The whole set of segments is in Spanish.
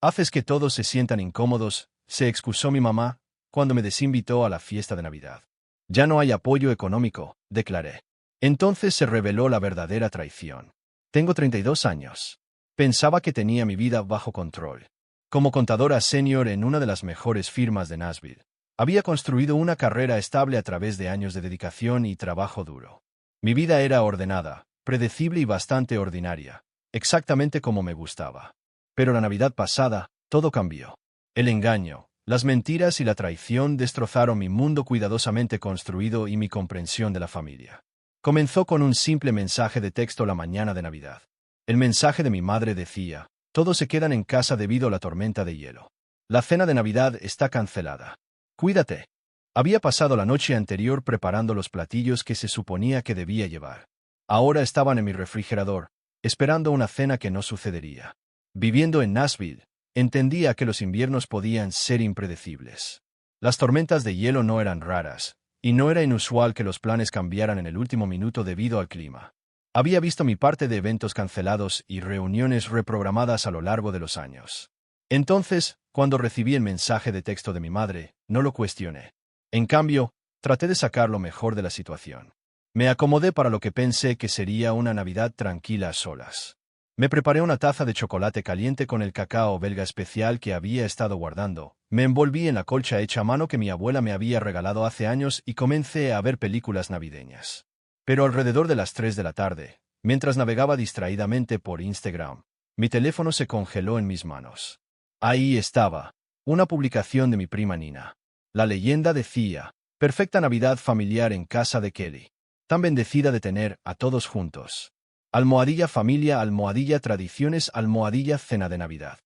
Haces que todos se sientan incómodos, se excusó mi mamá, cuando me desinvitó a la fiesta de Navidad. Ya no hay apoyo económico, declaré. Entonces se reveló la verdadera traición. Tengo 32 años. Pensaba que tenía mi vida bajo control. Como contadora senior en una de las mejores firmas de Nashville, había construido una carrera estable a través de años de dedicación y trabajo duro. Mi vida era ordenada, predecible y bastante ordinaria, exactamente como me gustaba. Pero la Navidad pasada, todo cambió. El engaño, las mentiras y la traición destrozaron mi mundo cuidadosamente construido y mi comprensión de la familia. Comenzó con un simple mensaje de texto la mañana de Navidad. El mensaje de mi madre decía: todos se quedan en casa debido a la tormenta de hielo. La cena de Navidad está cancelada. Cuídate. Había pasado la noche anterior preparando los platillos que se suponía que debía llevar. Ahora estaban en mi refrigerador, esperando una cena que no sucedería. Viviendo en Nashville, entendía que los inviernos podían ser impredecibles. Las tormentas de hielo no eran raras, y no era inusual que los planes cambiaran en el último minuto debido al clima. Había visto mi parte de eventos cancelados y reuniones reprogramadas a lo largo de los años. Entonces, cuando recibí el mensaje de texto de mi madre, no lo cuestioné. En cambio, traté de sacar lo mejor de la situación. Me acomodé para lo que pensé que sería una Navidad tranquila a solas. Me preparé una taza de chocolate caliente con el cacao belga especial que había estado guardando. Me envolví en la colcha hecha a mano que mi abuela me había regalado hace años y comencé a ver películas navideñas. Pero alrededor de las 3 de la tarde, mientras navegaba distraídamente por Instagram, mi teléfono se congeló en mis manos. Ahí estaba, una publicación de mi prima Nina. La leyenda decía: perfecta Navidad familiar en casa de Kelly. Tan bendecida de tener a todos juntos. Almohadilla familia, almohadilla tradiciones, almohadilla cena de Navidad.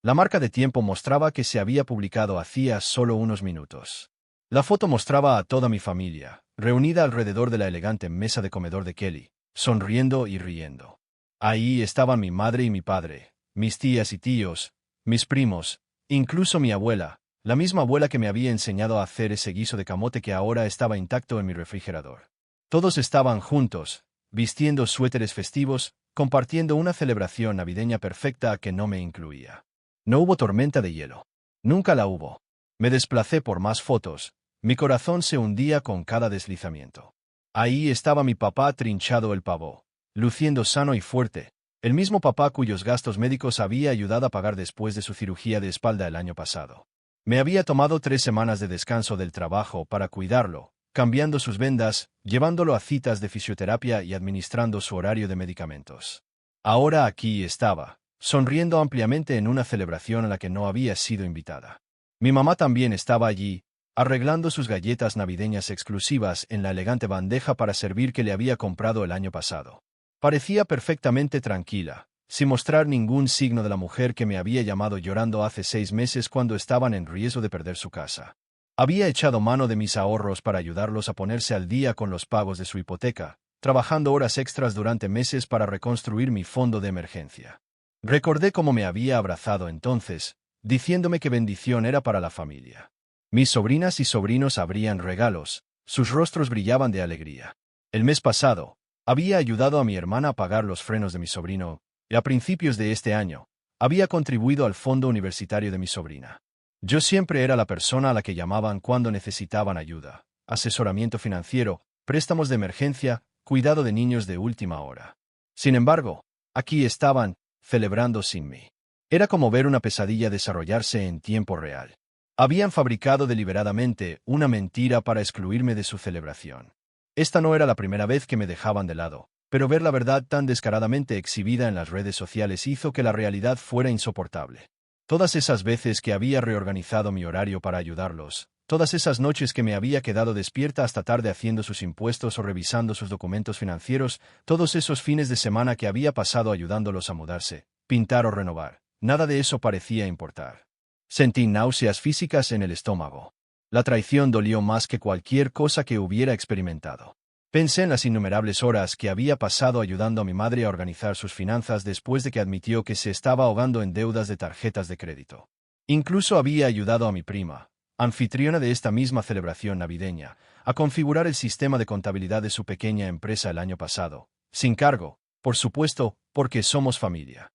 La marca de tiempo mostraba que se había publicado hacía solo unos minutos. La foto mostraba a toda mi familia, reunida alrededor de la elegante mesa de comedor de Kelly, sonriendo y riendo. Ahí estaban mi madre y mi padre, mis tías y tíos, mis primos, incluso mi abuela, la misma abuela que me había enseñado a hacer ese guiso de camote que ahora estaba intacto en mi refrigerador. Todos estaban juntos, vistiendo suéteres festivos, compartiendo una celebración navideña perfecta que no me incluía. No hubo tormenta de hielo. Nunca la hubo. Me desplacé por más fotos. Mi corazón se hundía con cada deslizamiento. Ahí estaba mi papá trinchado el pavo, luciendo sano y fuerte, el mismo papá cuyos gastos médicos había ayudado a pagar después de su cirugía de espalda el año pasado. Me había tomado 3 semanas de descanso del trabajo para cuidarlo, cambiando sus vendas, llevándolo a citas de fisioterapia y administrando su horario de medicamentos. Ahora aquí estaba, sonriendo ampliamente en una celebración a la que no había sido invitada. Mi mamá también estaba allí, arreglando sus galletas navideñas exclusivas en la elegante bandeja para servir que le había comprado el año pasado. Parecía perfectamente tranquila, sin mostrar ningún signo de la mujer que me había llamado llorando hace 6 meses cuando estaban en riesgo de perder su casa. Había echado mano de mis ahorros para ayudarlos a ponerse al día con los pagos de su hipoteca, trabajando horas extras durante meses para reconstruir mi fondo de emergencia. Recordé cómo me había abrazado entonces, diciéndome que bendición era para la familia. Mis sobrinas y sobrinos abrían regalos, sus rostros brillaban de alegría. El mes pasado, había ayudado a mi hermana a pagar los frenos de mi sobrino, y a principios de este año, había contribuido al fondo universitario de mi sobrina. Yo siempre era la persona a la que llamaban cuando necesitaban ayuda, asesoramiento financiero, préstamos de emergencia, cuidado de niños de última hora. Sin embargo, aquí estaban, celebrando sin mí. Era como ver una pesadilla desarrollarse en tiempo real. Habían fabricado deliberadamente una mentira para excluirme de su celebración. Esta no era la primera vez que me dejaban de lado, pero ver la verdad tan descaradamente exhibida en las redes sociales hizo que la realidad fuera insoportable. Todas esas veces que había reorganizado mi horario para ayudarlos, todas esas noches que me había quedado despierta hasta tarde haciendo sus impuestos o revisando sus documentos financieros, todos esos fines de semana que había pasado ayudándolos a mudarse, pintar o renovar, nada de eso parecía importar. Sentí náuseas físicas en el estómago. La traición dolió más que cualquier cosa que hubiera experimentado. Pensé en las innumerables horas que había pasado ayudando a mi madre a organizar sus finanzas después de que admitió que se estaba ahogando en deudas de tarjetas de crédito. Incluso había ayudado a mi prima, anfitriona de esta misma celebración navideña, a configurar el sistema de contabilidad de su pequeña empresa el año pasado, sin cargo, por supuesto, porque somos familia.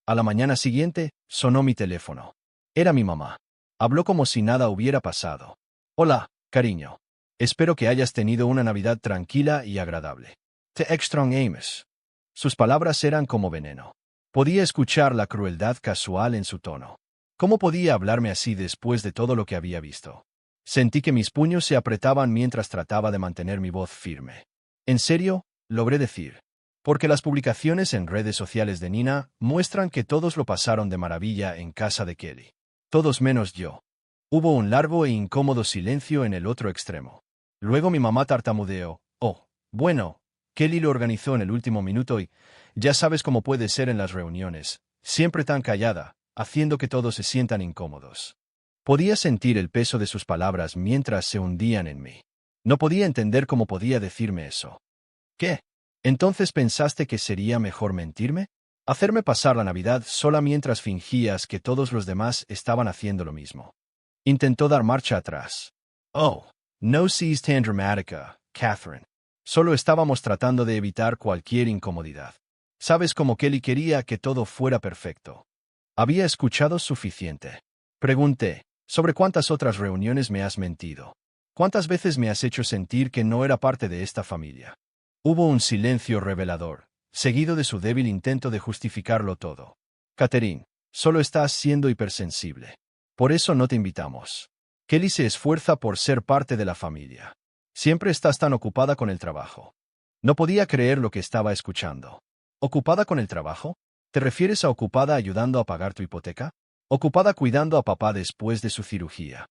A la mañana siguiente, sonó mi teléfono. Era mi mamá. Habló como si nada hubiera pasado. Hola, cariño. Espero que hayas tenido una Navidad tranquila y agradable. Te extrañamos. Sus palabras eran como veneno. Podía escuchar la crueldad casual en su tono. ¿Cómo podía hablarme así después de todo lo que había visto? Sentí que mis puños se apretaban mientras trataba de mantener mi voz firme. ¿En serio? Logré decir. Porque las publicaciones en redes sociales de Nina muestran que todos lo pasaron de maravilla en casa de Kelly. Todos menos yo. Hubo un largo e incómodo silencio en el otro extremo. Luego mi mamá tartamudeó. Oh, bueno, Kelly lo organizó en el último minuto y ya sabes cómo puede ser en las reuniones, siempre tan callada, haciendo que todos se sientan incómodos. Podía sentir el peso de sus palabras mientras se hundían en mí. No podía entender cómo podía decirme eso. ¿Qué? ¿Entonces pensaste que sería mejor mentirme? ¿Hacerme pasar la Navidad sola mientras fingías que todos los demás estaban haciendo lo mismo? Intentó dar marcha atrás. Oh, no seas tan dramática, Catherine. Solo estábamos tratando de evitar cualquier incomodidad. Sabes cómo Kelly quería que todo fuera perfecto. Había escuchado suficiente. Pregunté, ¿sobre cuántas otras reuniones me has mentido? ¿Cuántas veces me has hecho sentir que no era parte de esta familia? Hubo un silencio revelador, seguido de su débil intento de justificarlo todo. Catherine, solo estás siendo hipersensible. Por eso no te invitamos. Kelly se esfuerza por ser parte de la familia. Siempre estás tan ocupada con el trabajo. No podía creer lo que estaba escuchando. ¿Ocupada con el trabajo? ¿Te refieres a ocupada ayudando a pagar tu hipoteca? ¿Ocupada cuidando a papá después de su cirugía?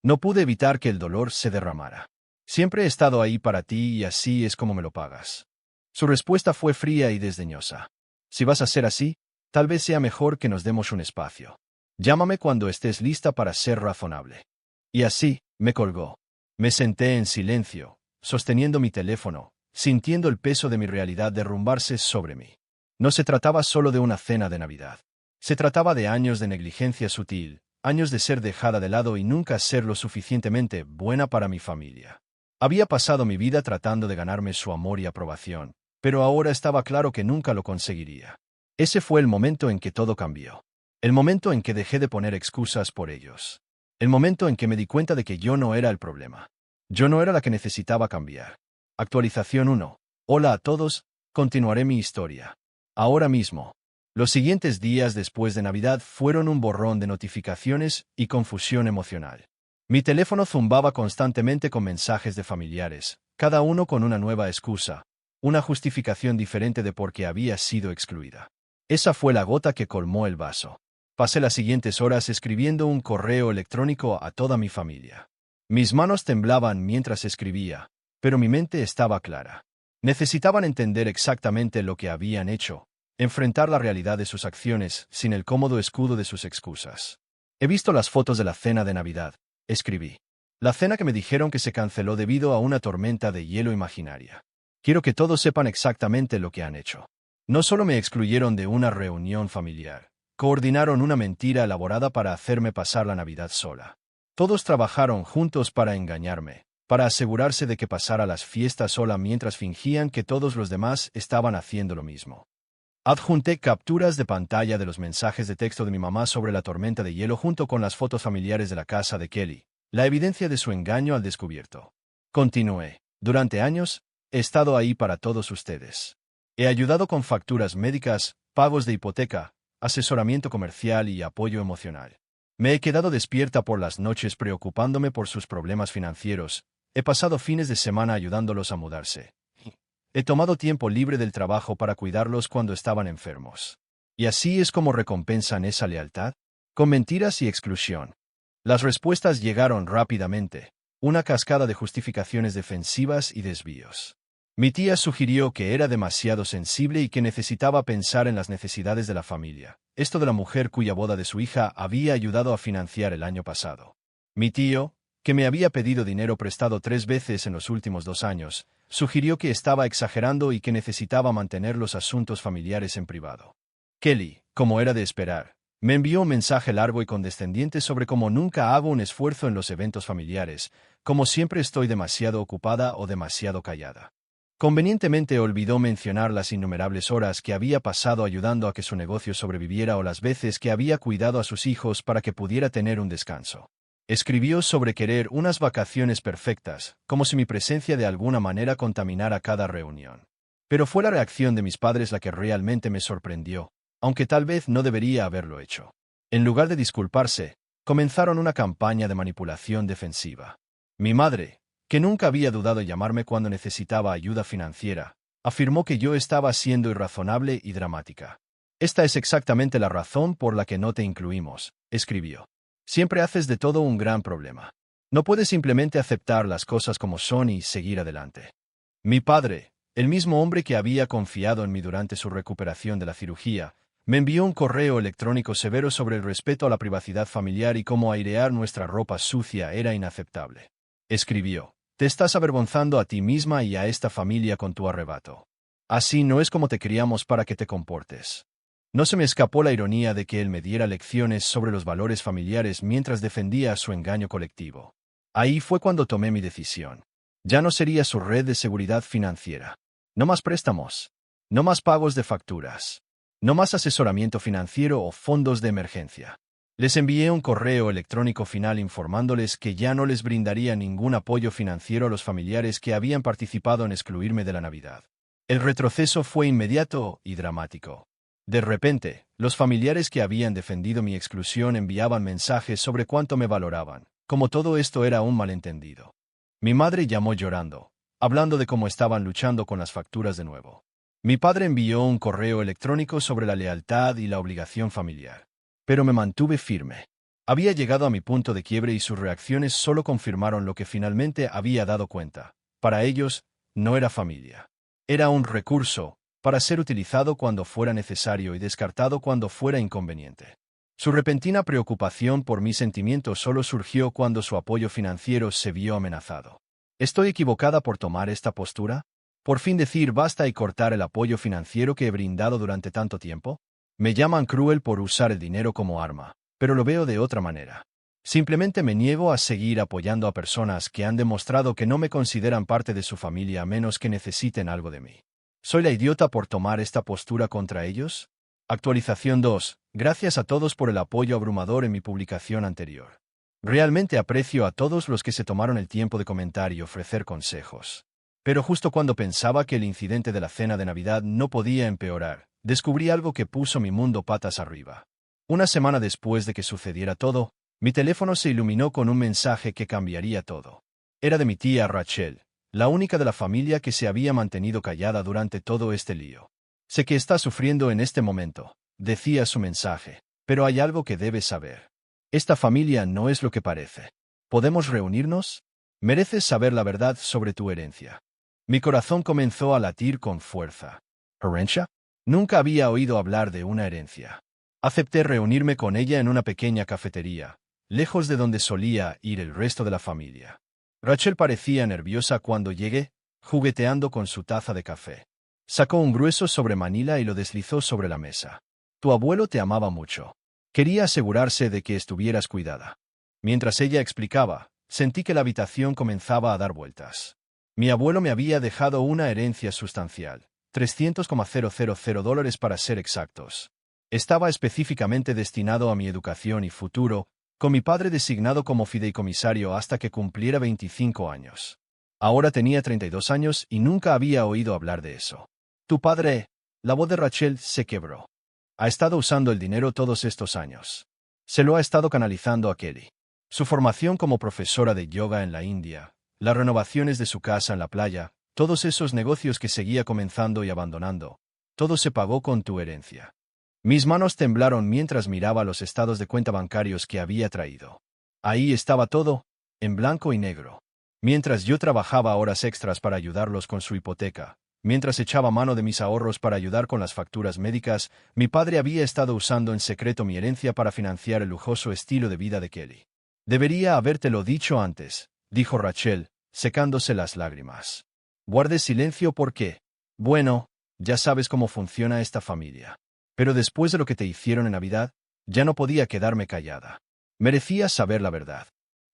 No pude evitar que el dolor se derramara. Siempre he estado ahí para ti y así es como me lo pagas. Su respuesta fue fría y desdeñosa. Si vas a ser así, tal vez sea mejor que nos demos un espacio. Llámame cuando estés lista para ser razonable. Y así, me colgó. Me senté en silencio, sosteniendo mi teléfono, sintiendo el peso de mi realidad derrumbarse sobre mí. No se trataba solo de una cena de Navidad. Se trataba de años de negligencia sutil, años de ser dejada de lado y nunca ser lo suficientemente buena para mi familia. Había pasado mi vida tratando de ganarme su amor y aprobación, pero ahora estaba claro que nunca lo conseguiría. Ese fue el momento en que todo cambió. El momento en que dejé de poner excusas por ellos. El momento en que me di cuenta de que yo no era el problema. Yo no era la que necesitaba cambiar. Actualización 1. Hola a todos, continuaré mi historia. Ahora mismo. Los siguientes días después de Navidad fueron un borrón de notificaciones y confusión emocional. Mi teléfono zumbaba constantemente con mensajes de familiares, cada uno con una nueva excusa, una justificación diferente de por qué había sido excluida. Esa fue la gota que colmó el vaso. Pasé las siguientes horas escribiendo un correo electrónico a toda mi familia. Mis manos temblaban mientras escribía, pero mi mente estaba clara. Necesitaban entender exactamente lo que habían hecho, enfrentar la realidad de sus acciones sin el cómodo escudo de sus excusas. He visto las fotos de la cena de Navidad, escribí. La cena que me dijeron que se canceló debido a una tormenta de hielo imaginaria. Quiero que todos sepan exactamente lo que han hecho. No solo me excluyeron de una reunión familiar, coordinaron una mentira elaborada para hacerme pasar la Navidad sola. Todos trabajaron juntos para engañarme, para asegurarse de que pasara las fiestas sola mientras fingían que todos los demás estaban haciendo lo mismo. Adjunté capturas de pantalla de los mensajes de texto de mi mamá sobre la tormenta de hielo junto con las fotos familiares de la casa de Kelly, la evidencia de su engaño al descubierto. Continué. Durante años, he estado ahí para todos ustedes. He ayudado con facturas médicas, pagos de hipoteca, asesoramiento comercial y apoyo emocional. Me he quedado despierta por las noches preocupándome por sus problemas financieros. He pasado fines de semana ayudándolos a mudarse. He tomado tiempo libre del trabajo para cuidarlos cuando estaban enfermos. ¿Y así es como recompensan esa lealtad? Con mentiras y exclusión. Las respuestas llegaron rápidamente, una cascada de justificaciones defensivas y desvíos. Mi tía sugirió que era demasiado sensible y que necesitaba pensar en las necesidades de la familia, esto de la mujer cuya boda de su hija había ayudado a financiar el año pasado. Mi tío, que me había pedido dinero prestado 3 veces en los últimos 2 años, sugirió que estaba exagerando y que necesitaba mantener los asuntos familiares en privado. Kelly, como era de esperar, me envió un mensaje largo y condescendiente sobre cómo nunca hago un esfuerzo en los eventos familiares, como siempre estoy demasiado ocupada o demasiado callada. Convenientemente olvidó mencionar las innumerables horas que había pasado ayudando a que su negocio sobreviviera o las veces que había cuidado a sus hijos para que pudiera tener un descanso. Escribió sobre querer unas vacaciones perfectas, como si mi presencia de alguna manera contaminara cada reunión. Pero fue la reacción de mis padres la que realmente me sorprendió, aunque tal vez no debería haberlo hecho. En lugar de disculparse, comenzaron una campaña de manipulación defensiva. Mi madre, que nunca había dudado en llamarme cuando necesitaba ayuda financiera, afirmó que yo estaba siendo irrazonable y dramática. Esta es exactamente la razón por la que no te incluimos, escribió. Siempre haces de todo un gran problema. No puedes simplemente aceptar las cosas como son y seguir adelante. Mi padre, el mismo hombre que había confiado en mí durante su recuperación de la cirugía, me envió un correo electrónico severo sobre el respeto a la privacidad familiar y cómo airear nuestra ropa sucia era inaceptable. Escribió: te estás avergonzando a ti misma y a esta familia con tu arrebato. Así no es como te criamos para que te comportes. No se me escapó la ironía de que él me diera lecciones sobre los valores familiares mientras defendía su engaño colectivo. Ahí fue cuando tomé mi decisión. Ya no sería su red de seguridad financiera. No más préstamos. No más pagos de facturas. No más asesoramiento financiero o fondos de emergencia. Les envié un correo electrónico final informándoles que ya no les brindaría ningún apoyo financiero a los familiares que habían participado en excluirme de la Navidad. El retroceso fue inmediato y dramático. De repente, los familiares que habían defendido mi exclusión enviaban mensajes sobre cuánto me valoraban, como todo esto era un malentendido. Mi madre llamó llorando, hablando de cómo estaban luchando con las facturas de nuevo. Mi padre envió un correo electrónico sobre la lealtad y la obligación familiar. Pero me mantuve firme. Había llegado a mi punto de quiebre y sus reacciones solo confirmaron lo que finalmente había dado cuenta. Para ellos, no era familia. Era un recurso, para ser utilizado cuando fuera necesario y descartado cuando fuera inconveniente. Su repentina preocupación por mis sentimientos solo surgió cuando su apoyo financiero se vio amenazado. ¿Estoy equivocada por tomar esta postura? ¿Por fin decir basta y cortar el apoyo financiero que he brindado durante tanto tiempo? Me llaman cruel por usar el dinero como arma, pero lo veo de otra manera. Simplemente me niego a seguir apoyando a personas que han demostrado que no me consideran parte de su familia a menos que necesiten algo de mí. ¿Soy la idiota por tomar esta postura contra ellos? Actualización 2. Gracias a todos por el apoyo abrumador en mi publicación anterior. Realmente aprecio a todos los que se tomaron el tiempo de comentar y ofrecer consejos. Pero justo cuando pensaba que el incidente de la cena de Navidad no podía empeorar, descubrí algo que puso mi mundo patas arriba. Una semana después de que sucediera todo, mi teléfono se iluminó con un mensaje que cambiaría todo. Era de mi tía Rachel, la única de la familia que se había mantenido callada durante todo este lío. Sé que está sufriendo en este momento, decía su mensaje, pero hay algo que debes saber. Esta familia no es lo que parece. ¿Podemos reunirnos? Mereces saber la verdad sobre tu herencia. Mi corazón comenzó a latir con fuerza. ¿Herencia? Nunca había oído hablar de una herencia. Acepté reunirme con ella en una pequeña cafetería, lejos de donde solía ir el resto de la familia. Rachel parecía nerviosa cuando llegué, jugueteando con su taza de café. Sacó un grueso sobre Manila y lo deslizó sobre la mesa. Tu abuelo te amaba mucho. Quería asegurarse de que estuvieras cuidada. Mientras ella explicaba, sentí que la habitación comenzaba a dar vueltas. Mi abuelo me había dejado una herencia sustancial, $300,000 para ser exactos. Estaba específicamente destinado a mi educación y futuro, con mi padre designado como fideicomisario hasta que cumpliera 25 años. Ahora tenía 32 años y nunca había oído hablar de eso. Tu padre, la voz de Rachel se quebró. Ha estado usando el dinero todos estos años. Se lo ha estado canalizando a Kelly. Su formación como profesora de yoga en la India, las renovaciones de su casa en la playa, todos esos negocios que seguía comenzando y abandonando, todo se pagó con tu herencia. Mis manos temblaron mientras miraba los estados de cuenta bancarios que había traído. Ahí estaba todo, en blanco y negro. Mientras yo trabajaba horas extras para ayudarlos con su hipoteca, mientras echaba mano de mis ahorros para ayudar con las facturas médicas, mi padre había estado usando en secreto mi herencia para financiar el lujoso estilo de vida de Kelly. Debería habértelo dicho antes, dijo Rachel, secándose las lágrimas. Guardes silencio porque, bueno, ya sabes cómo funciona esta familia. Pero después de lo que te hicieron en Navidad, ya no podía quedarme callada. Merecía saber la verdad.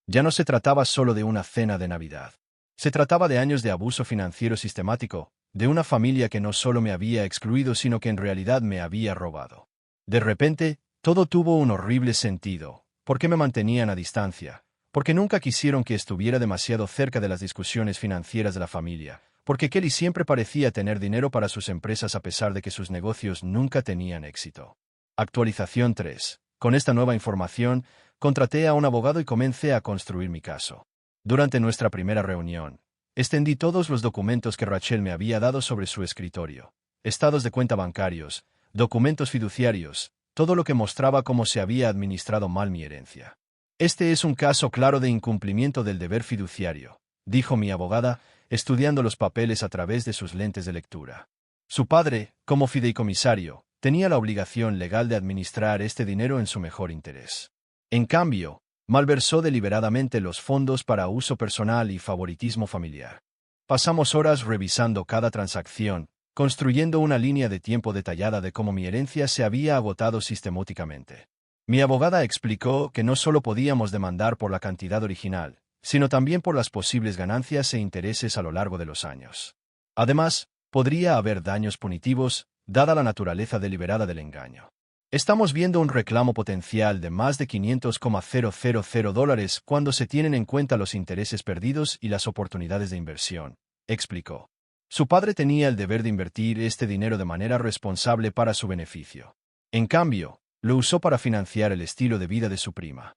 Ya no se trataba solo de una cena de Navidad. Se trataba de años de abuso financiero sistemático, de una familia que no solo me había excluido, sino que en realidad me había robado. De repente, todo tuvo un horrible sentido. ¿Por qué me mantenían a distancia? Porque nunca quisieron que estuviera demasiado cerca de las discusiones financieras de la familia. Porque Kelly siempre parecía tener dinero para sus empresas a pesar de que sus negocios nunca tenían éxito. Actualización 3. Con esta nueva información, contraté a un abogado y comencé a construir mi caso. Durante nuestra primera reunión, extendí todos los documentos que Rachel me había dado sobre su escritorio. Estados de cuenta bancarios, documentos fiduciarios, todo lo que mostraba cómo se había administrado mal mi herencia. Este es un caso claro de incumplimiento del deber fiduciario, dijo mi abogada, estudiando los papeles a través de sus lentes de lectura. Su padre, como fideicomisario, tenía la obligación legal de administrar este dinero en su mejor interés. En cambio, malversó deliberadamente los fondos para uso personal y favoritismo familiar. Pasamos horas revisando cada transacción, construyendo una línea de tiempo detallada de cómo mi herencia se había agotado sistemáticamente. Mi abogada explicó que no solo podíamos demandar por la cantidad original, sino también por las posibles ganancias e intereses a lo largo de los años. Además, podría haber daños punitivos, dada la naturaleza deliberada del engaño. Estamos viendo un reclamo potencial de más de $500,000 cuando se tienen en cuenta los intereses perdidos y las oportunidades de inversión, explicó. Su padre tenía el deber de invertir este dinero de manera responsable para su beneficio. En cambio, lo usó para financiar el estilo de vida de su prima.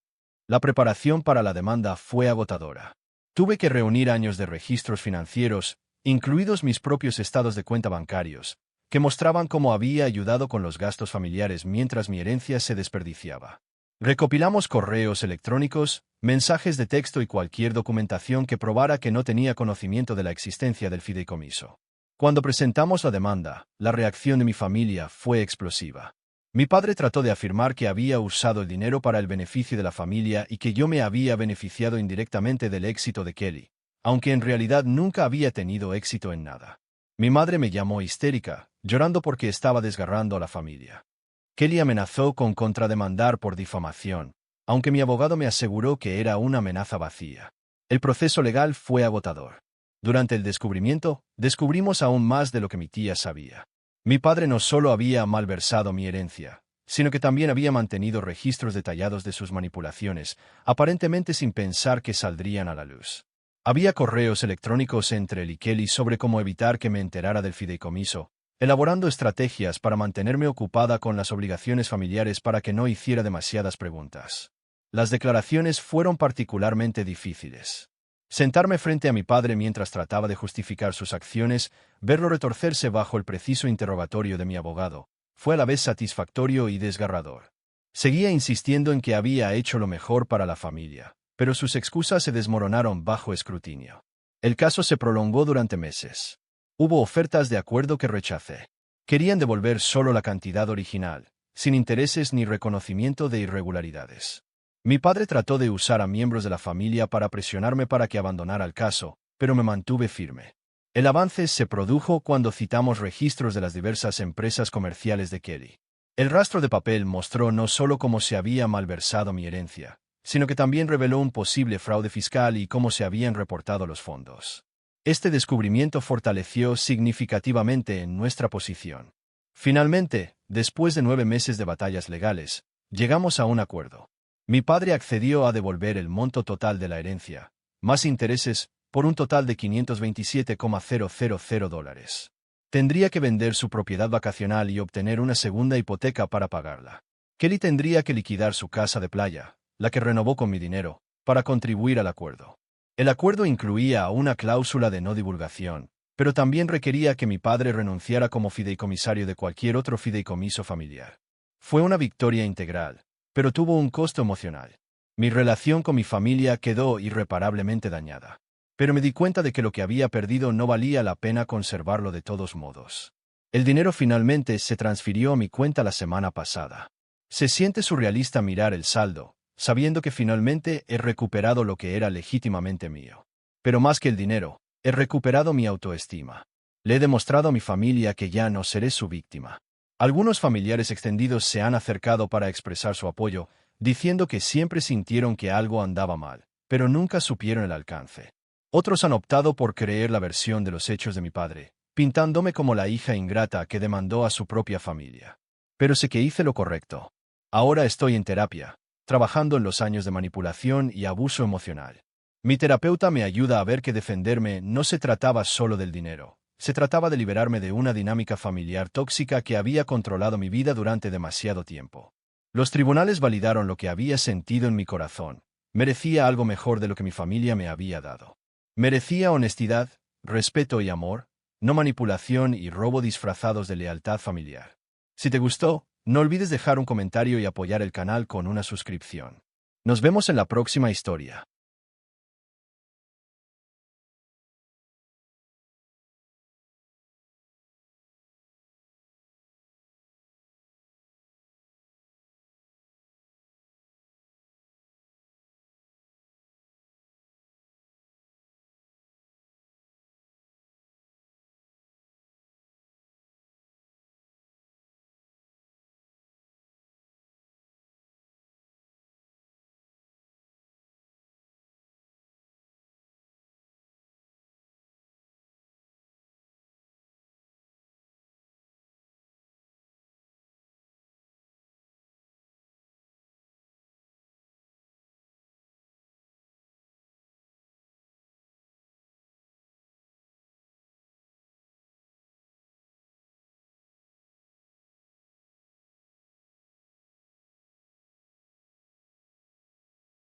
La preparación para la demanda fue agotadora. Tuve que reunir años de registros financieros, incluidos mis propios estados de cuenta bancarios, que mostraban cómo había ayudado con los gastos familiares mientras mi herencia se desperdiciaba. Recopilamos correos electrónicos, mensajes de texto y cualquier documentación que probara que no tenía conocimiento de la existencia del fideicomiso. Cuando presentamos la demanda, la reacción de mi familia fue explosiva. Mi padre trató de afirmar que había usado el dinero para el beneficio de la familia y que yo me había beneficiado indirectamente del éxito de Kelly, aunque en realidad nunca había tenido éxito en nada. Mi madre me llamó histérica, llorando porque estaba desgarrando a la familia. Kelly amenazó con contrademandar por difamación, aunque mi abogado me aseguró que era una amenaza vacía. El proceso legal fue agotador. Durante el descubrimiento, descubrimos aún más de lo que mi tía sabía. Mi padre no solo había malversado mi herencia, sino que también había mantenido registros detallados de sus manipulaciones, aparentemente sin pensar que saldrían a la luz. Había correos electrónicos entre él y Kelly sobre cómo evitar que me enterara del fideicomiso, elaborando estrategias para mantenerme ocupada con las obligaciones familiares para que no hiciera demasiadas preguntas. Las declaraciones fueron particularmente difíciles. Sentarme frente a mi padre mientras trataba de justificar sus acciones, verlo retorcerse bajo el preciso interrogatorio de mi abogado, fue a la vez satisfactorio y desgarrador. Seguía insistiendo en que había hecho lo mejor para la familia, pero sus excusas se desmoronaron bajo escrutinio. El caso se prolongó durante meses. Hubo ofertas de acuerdo que rechacé. Querían devolver solo la cantidad original, sin intereses ni reconocimiento de irregularidades. Mi padre trató de usar a miembros de la familia para presionarme para que abandonara el caso, pero me mantuve firme. El avance se produjo cuando citamos registros de las diversas empresas comerciales de Kelly. El rastro de papel mostró no solo cómo se había malversado mi herencia, sino que también reveló un posible fraude fiscal y cómo se habían reportado los fondos. Este descubrimiento fortaleció significativamente en nuestra posición. Finalmente, después de 9 meses de batallas legales, llegamos a un acuerdo. Mi padre accedió a devolver el monto total de la herencia, más intereses, por un total de $527,000. Tendría que vender su propiedad vacacional y obtener una segunda hipoteca para pagarla. Kelly tendría que liquidar su casa de playa, la que renovó con mi dinero, para contribuir al acuerdo. El acuerdo incluía una cláusula de no divulgación, pero también requería que mi padre renunciara como fideicomisario de cualquier otro fideicomiso familiar. Fue una victoria integral, pero tuvo un costo emocional. Mi relación con mi familia quedó irreparablemente dañada. Pero me di cuenta de que lo que había perdido no valía la pena conservarlo de todos modos. El dinero finalmente se transfirió a mi cuenta la semana pasada. Se siente surrealista mirar el saldo, sabiendo que finalmente he recuperado lo que era legítimamente mío. Pero más que el dinero, he recuperado mi autoestima. Le he demostrado a mi familia que ya no seré su víctima. Algunos familiares extendidos se han acercado para expresar su apoyo, diciendo que siempre sintieron que algo andaba mal, pero nunca supieron el alcance. Otros han optado por creer la versión de los hechos de mi padre, pintándome como la hija ingrata que demandó a su propia familia. Pero sé que hice lo correcto. Ahora estoy en terapia, trabajando en los años de manipulación y abuso emocional. Mi terapeuta me ayuda a ver que defenderme no se trataba solo del dinero. Se trataba de liberarme de una dinámica familiar tóxica que había controlado mi vida durante demasiado tiempo. Los tribunales validaron lo que había sentido en mi corazón. Merecía algo mejor de lo que mi familia me había dado. Merecía honestidad, respeto y amor, no manipulación y robo disfrazados de lealtad familiar. Si te gustó, no olvides dejar un comentario y apoyar el canal con una suscripción. Nos vemos en la próxima historia.